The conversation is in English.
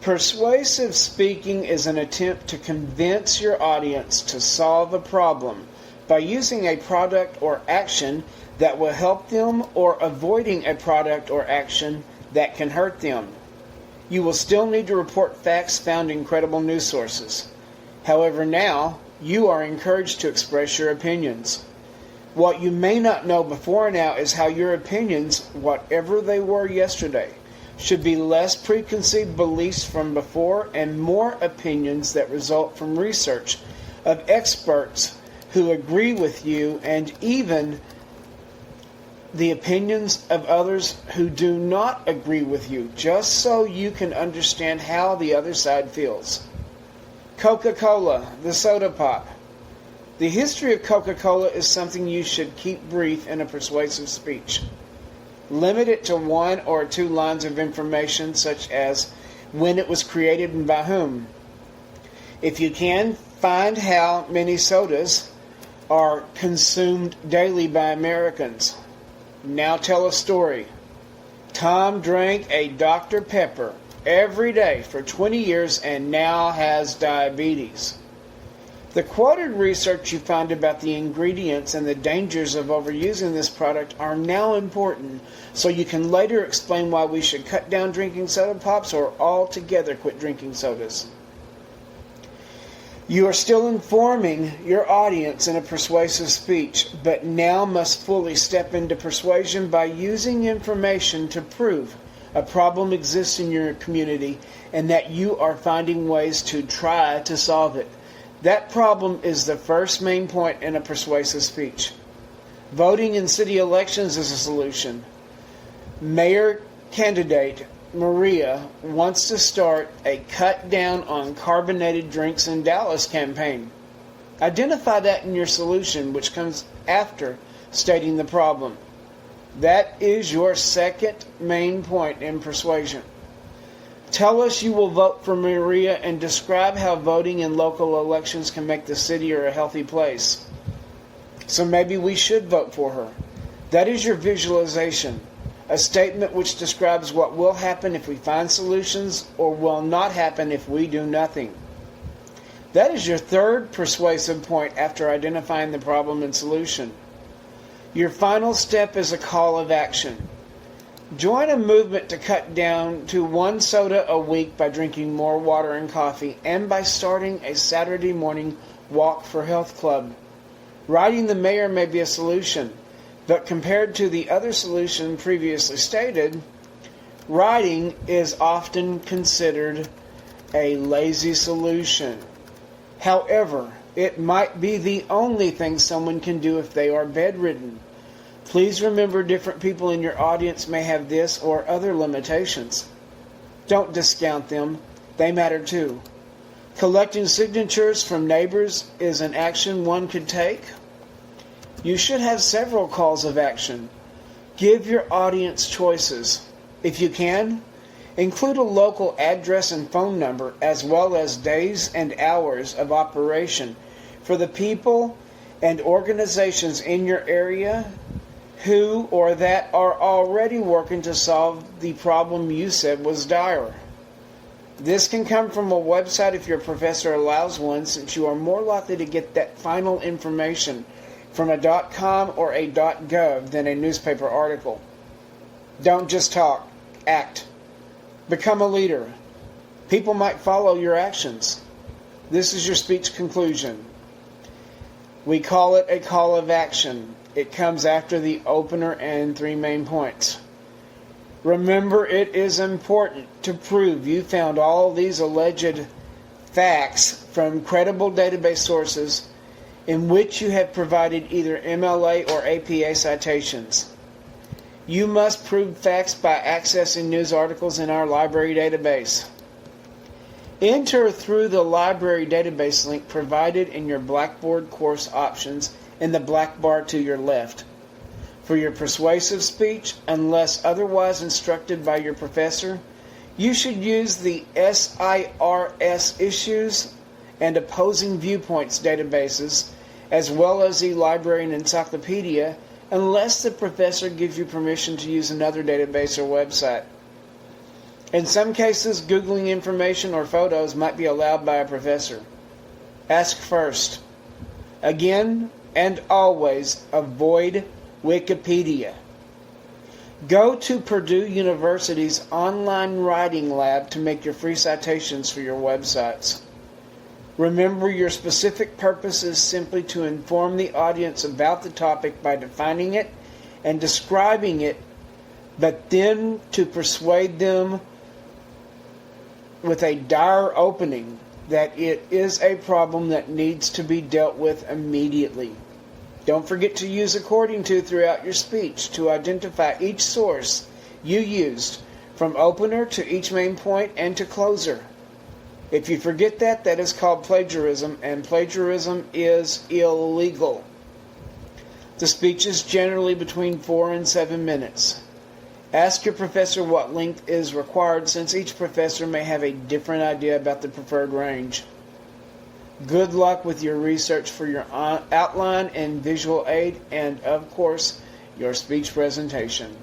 Persuasive speaking is an attempt to convince your audience to solve a problem by using a product or action that will help them or avoiding a product or action that can hurt them. You will still need to report facts found in credible news sources. However, now you are encouraged to express your opinions. What you may not know before now is how your opinions, whatever they were yesterday, should be less preconceived beliefs from before and more opinions that result from research of experts who agree with you, and even the opinions of others who do not agree with you, just so you can understand how the other side feels. Coca-Cola, the soda pop. The history of Coca-Cola is something you should keep brief in a persuasive speech. Limit it to 1 or 2 lines of information, such as when it was created and by whom. If you can, find how many sodas are consumed daily by Americans. Now tell a story. Tom drank a Dr. Pepper every day for 20 years and now has diabetes. The quoted research you find about the ingredients and the dangers of overusing this product are now important, so you can later explain why we should cut down drinking soda pops or altogether quit drinking sodas. You are still informing your audience in a persuasive speech, but now must fully step into persuasion by using information to prove a problem exists in your community and that you are finding ways to try to solve it. That problem is the first main point in a persuasive speech. Voting in city elections is a solution. Mayor candidate Maria wants to start a cut down on carbonated drinks in Dallas campaign. Identify that in your solution, which comes after stating the problem. That is your second main point in persuasion. Tell us you will vote for Maria and describe how voting in local elections can make the city or a healthy place. So maybe we should vote for her. That is your visualization. A statement which describes what will happen if we find solutions or will not happen if we do nothing. That is your third persuasive point after identifying the problem and solution. Your final step is a call of action. Join a movement to cut down to 1 soda a week by drinking more water and coffee, and by starting a Saturday morning Walk for Health club. Writing the mayor may be a solution, but compared to the other solution previously stated, writing is often considered a lazy solution. However, it might be the only thing someone can do if they are bedridden. Please remember, different people in your audience may have this or other limitations. Don't discount them. They matter too. Collecting signatures from neighbors is an action one could take. You should have several calls of action. Give your audience choices. If you can, include a local address and phone number, as well as days and hours of operation for the people and organizations in your area who or that are already working to solve the problem you said was dire. This can come from a website if your professor allows one, since you are more likely to get that final information from a .com or a .gov than a newspaper article. Don't just talk, act. Become a leader. People might follow your actions. This is your speech conclusion. We call it a call of action. It comes after the opener and 3 main points. Remember, it is important to prove you found all these alleged facts from credible database sources in which you have provided either MLA or APA citations. You must prove facts by accessing news articles in our library database. Enter through the library database link provided in your Blackboard course options in the black bar to your left. For your persuasive speech, unless otherwise instructed by your professor, you should use the SIRS issues and opposing viewpoints databases, as well as the library and encyclopedia, unless the professor gives you permission to use another database or website. In some cases, Googling information or photos might be allowed by a professor. Ask first. Again and always avoid Wikipedia. Go to Purdue University's online writing lab to make your free citations for your websites. Remember, your specific purpose is simply to inform the audience about the topic by defining it and describing it, but then to persuade them with a dire opening that it is a problem that needs to be dealt with immediately. Don't forget to use according to throughout your speech to identify each source you used, from opener to each main point and to closer. If you forget that, that is called plagiarism, and plagiarism is illegal. The speech is generally between 4 and 7 minutes. Ask your professor what length is required, since each professor may have a different idea about the preferred range. Good luck with your research for your outline and visual aid, and of course, your speech presentation.